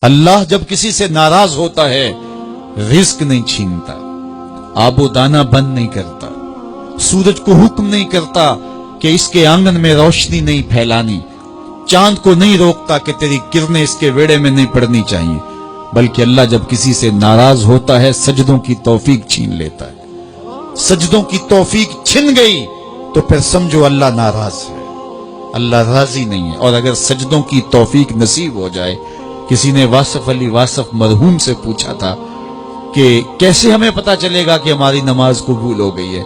اللہ جب کسی سے ناراض ہوتا ہے رزق نہیں چھینتا، آب و دانہ بند نہیں کرتا، سورج کو حکم نہیں کرتا کہ اس کے آنگن میں روشنی نہیں پھیلانی، چاند کو نہیں روکتا کہ تیری کرنیں اس کے ویڑے میں نہیں پڑنی چاہیے، بلکہ اللہ جب کسی سے ناراض ہوتا ہے سجدوں کی توفیق چھین لیتا ہے۔ سجدوں کی توفیق چھن گئی تو پھر سمجھو اللہ ناراض ہے، اللہ راضی نہیں ہے۔ اور اگر سجدوں کی توفیق نصیب ہو جائے، کسی نے واصف علی واصف مرحوم سے پوچھا تھا کہ کیسے ہمیں پتا چلے گا کہ ہماری نماز قبول ہو گئی ہے،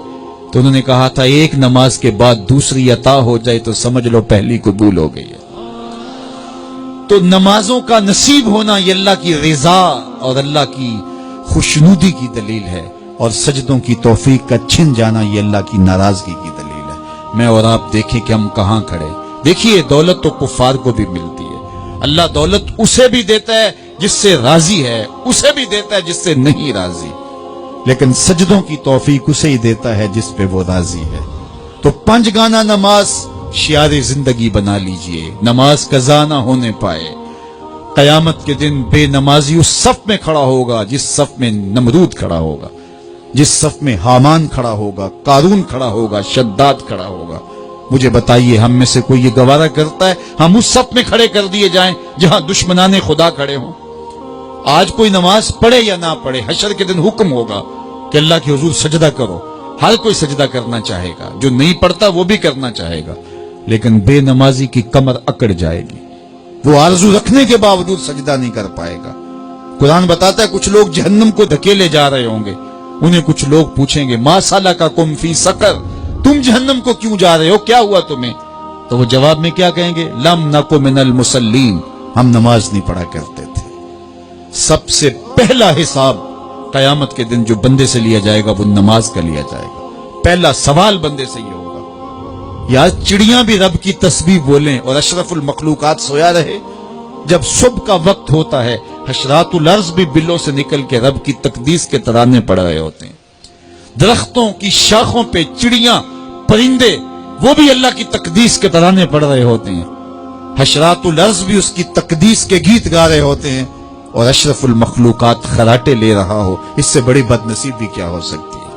تو انہوں نے کہا تھا ایک نماز کے بعد دوسری عطا ہو جائے تو سمجھ لو پہلی قبول ہو گئی ہے۔ تو نمازوں کا نصیب ہونا یہ اللہ کی رضا اور اللہ کی خوشنودی کی دلیل ہے، اور سجدوں کی توفیق کا چھن جانا یہ اللہ کی ناراضگی کی دلیل ہے۔ میں اور آپ دیکھیں کہ ہم کہاں کھڑے۔ دیکھیے دولت تو کفار کو بھی ملتی ہے، اللہ دولت اسے بھی دیتا ہے جس سے راضی ہے، اسے بھی دیتا ہے جس سے نہیں راضی، لیکن سجدوں کی توفیق اسے ہی دیتا ہے جس پہ وہ راضی ہے۔ تو 5 گانا نماز شعار زندگی بنا لیجئے، نماز قضا نہ ہونے پائے۔ قیامت کے دن بے نمازی اس صف میں کھڑا ہوگا جس صف میں نمرود کھڑا ہوگا، جس صف میں حامان کھڑا ہوگا، قارون کھڑا ہوگا، شداد کھڑا ہوگا۔ مجھے بتائیے ہم میں سے کوئی یہ گوارہ کرتا ہے ہم اس صف میں کھڑے کر دیے جائیں جہاں دشمنان خدا کھڑے ہوں؟ آج کوئی نماز پڑھے یا نہ پڑھے، حشر کے دن حکم ہوگا کہ اللہ کے حضور سجدہ کرو۔ ہر کوئی سجدہ کرنا چاہے گا، جو نہیں پڑھتا وہ بھی کرنا چاہے گا، لیکن بے نمازی کی کمر اکڑ جائے گی، وہ آرزو رکھنے کے باوجود سجدہ نہیں کر پائے گا۔ قرآن بتاتا ہے کچھ لوگ جہنم کو دھکیلے جا رہے ہوں گے، انہیں کچھ لوگ پوچھیں گے ما سلککم فی سقر، تم جہنم کو کیوں جا رہے ہو، کیا ہوا تمہیں؟ تو وہ جواب میں کیا کہیں گے؟ لم نک من المصلین، ہم نماز نہیں پڑھا کرتے تھے۔ سب سے پہلا حساب قیامت کے دن جو بندے سے لیا جائے گا وہ نماز کا لیا جائے گا۔ پہلا سوال بندے سے یہ ہوگا۔ یا چڑیاں بھی رب کی تسبیح بولیں اور اشرف المخلوقات سویا رہے، جب صبح کا وقت ہوتا ہے حشرات الارض بھی بلوں سے نکل کے رب کی تقدیس کے ترانے پڑھ رہے ہوتے ہیں، درختوں کی شاخوں پہ چڑیاں پرندے وہ بھی اللہ کی تقدیس کے ترانے پڑھ رہے ہوتے ہیں، حشرات الارض بھی اس کی تقدیس کے گیت گا رہے ہوتے ہیں، اور اشرف المخلوقات خراٹے لے رہا ہو، اس سے بڑی بد نصیبی کیا ہو سکتی ہے؟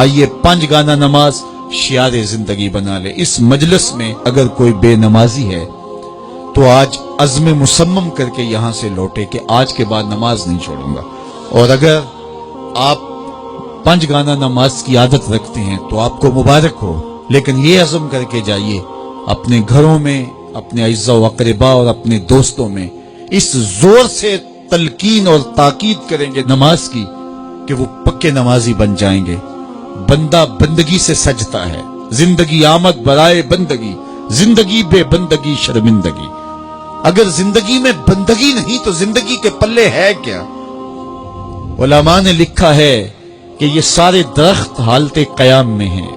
آئیے 5 گانا نماز شعار زندگی بنا لے۔ اس مجلس میں اگر کوئی بے نمازی ہے تو آج عزم مصمم کر کے یہاں سے لوٹے کہ آج کے بعد نماز نہیں چھوڑوں گا، اور اگر آپ 5 گانا نماز کی عادت رکھتے ہیں تو آپ کو مبارک ہو، لیکن یہ عزم کر کے جائیے اپنے گھروں میں، اپنے اعزاء و اقرباء اور اپنے دوستوں میں اس زور سے تلقین اور تاکید کریں گے نماز کی کہ وہ پکے نمازی بن جائیں گے۔ بندہ بندگی سے سجتا ہے، زندگی آمد برائے بندگی، زندگی بے بندگی شرمندگی۔ اگر زندگی میں بندگی نہیں تو زندگی کے پلے ہے کیا؟ علماء نے لکھا ہے کہ یہ سارے درخت حالت قیام میں ہیں،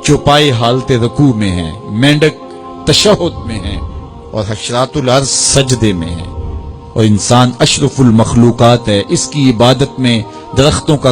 چوپائے حالت رکوع میں ہیں، مینڈک تشہد میں ہیں، اور حشرات الارض سجدے میں ہیں، اور انسان اشرف المخلوقات ہے۔ اس کی عبادت میں درختوں کا